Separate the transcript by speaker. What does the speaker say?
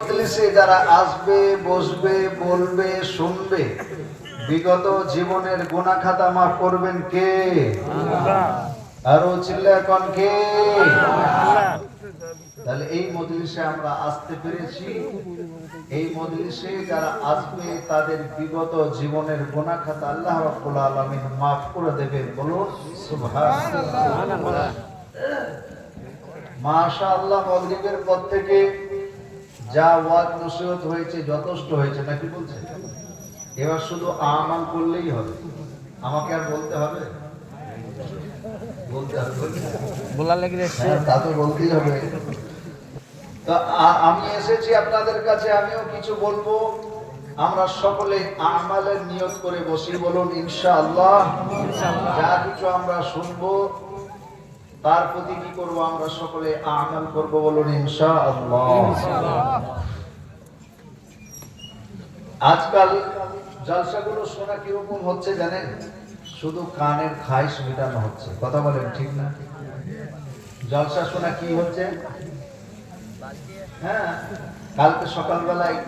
Speaker 1: মজলিসে যারা আসবে, বসবে, বলবে, শুনবে, বিগত জীবনের গুনাহ খাতা মাফ করবেন কে? আরো চিল্লায় কোন কে? তাহলে এই মজলিসে আমরা আসতে পেরেছি। এই মজলিসে যারা আসবে তাদের বিগত জীবনের গুনাহ খাতা আল্লাহ রাব্বুল আলামিন মাফ করে দেবে। বলুন সুবহানাল্লাহ। মাশাআল্লাহ। মাগরিবের পর থেকে যা ওয়াজ নসিহত হয়েছে যথেষ্ট হয়েছে, নাকি বলছে? এবার শুধু আমাল করলেই হবে, আমাকে আর বলতে হবে? বলতে হবে, বলার লাগি তা তো বলতেই হবে। তো আমি এসেছি আপনাদের কাছে, আমিও কিছু বলবো। আমরা সকলে আমালের নিয়ত করে বসি, বলুন ইনশাআল্লাহ। যা কিছু আমরা শুনবো তার প্রতি কি করবো? আমরা সকলে আমাল করবো, বলুন ইনশাআল্লাহ। আজকাল জলসাগুলো শোনা কিরকম হচ্ছে জানেন? শুধু কানের খাইশ মেটানো হচ্ছে। কথা বলেন, ঠিক না? জলসা শোনা কি হচ্ছে? হ্যাঁ, কালকে সকালবেলায়